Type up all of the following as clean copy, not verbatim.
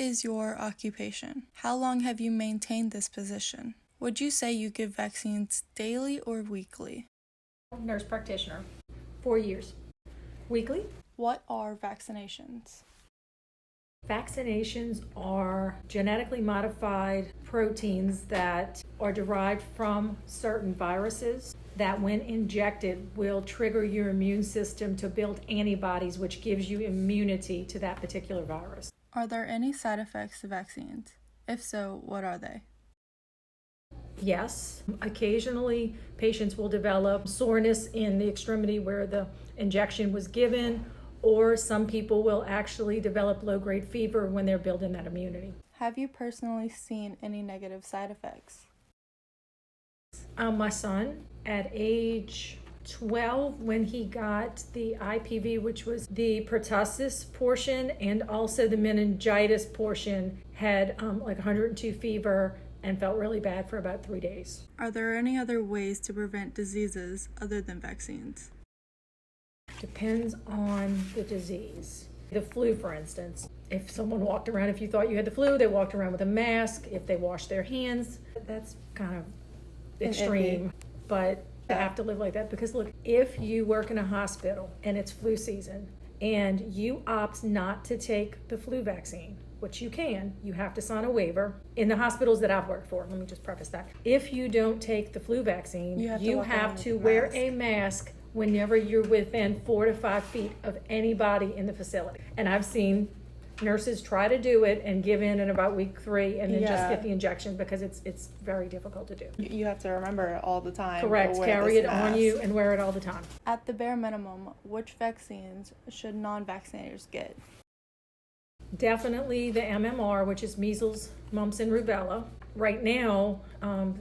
is your occupation? How long have you maintained this position? Would you say you give vaccines daily or weekly? Nurse practitioner, 4 years. Weekly? What are vaccinations? Vaccinations are genetically modified proteins that are derived from certain viruses that when injected will trigger your immune system to build antibodies, which gives you immunity to that particular virus. Are there any side effects to vaccines? If so, what are they? Yes, occasionally patients will develop soreness in the extremity where the injection was given, or some people will actually develop low-grade fever when they're building that immunity. Have you personally seen any negative side effects? My son, at age 12, when he got the IPV, which was the pertussis portion and also the meningitis portion, had like 102 fever and felt really bad for about 3 days. Are there any other ways to prevent diseases other than vaccines? Depends on the disease. The flu, for instance. If someone walked around, if you thought you had the flu, they walked around with a mask. If they washed their hands, that's kind of extreme. But you have to live like that because look, if you work in a hospital and it's flu season and you opt not to take the flu vaccine, which you can, you have to sign a waiver. In the hospitals that I've worked for, let me just preface that. If you don't take the flu vaccine, you have to wear a mask whenever you're within 4 to 5 feet of anybody in the facility. And I've seen nurses try to do it and give in about week 3 and then just get the injection because it's very difficult to do. You have to remember it all the time. Correct. Carry it on you and wear it all the time. At the bare minimum, which vaccines should non-vaccinators get? Definitely the MMR, which is measles, mumps, and rubella. Right now,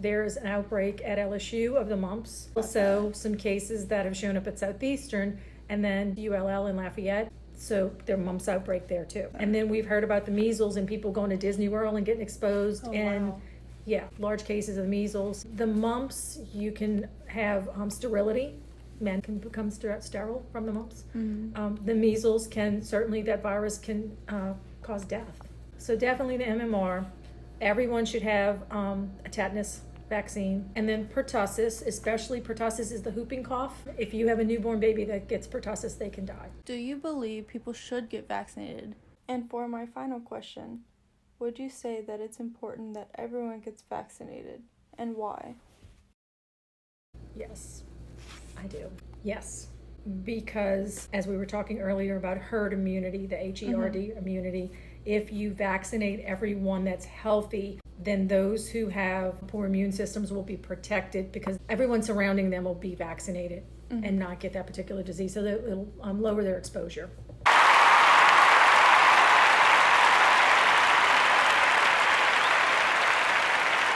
there's an outbreak at LSU of the mumps. Also, some cases that have shown up at Southeastern, and then ULL in Lafayette. So there's mumps outbreak there too. And then we've heard about the measles and people going to Disney World and getting exposed. Large cases of measles. The mumps, you can have sterility. Men can become sterile from the mumps. Mm-hmm. The measles that virus can cause death. So definitely the MMR. Everyone should have a tetanus vaccine. And then pertussis, especially pertussis is the whooping cough. If you have a newborn baby that gets pertussis, they can die. Do you believe people should get vaccinated? And for my final question, would you say that it's important that everyone gets vaccinated, and why? Yes, I do. Yes, because as we were talking earlier about herd immunity, the HERD immunity, if you vaccinate everyone that's healthy, then those who have poor immune systems will be protected because everyone surrounding them will be vaccinated and not get that particular disease. So that it'll lower their exposure.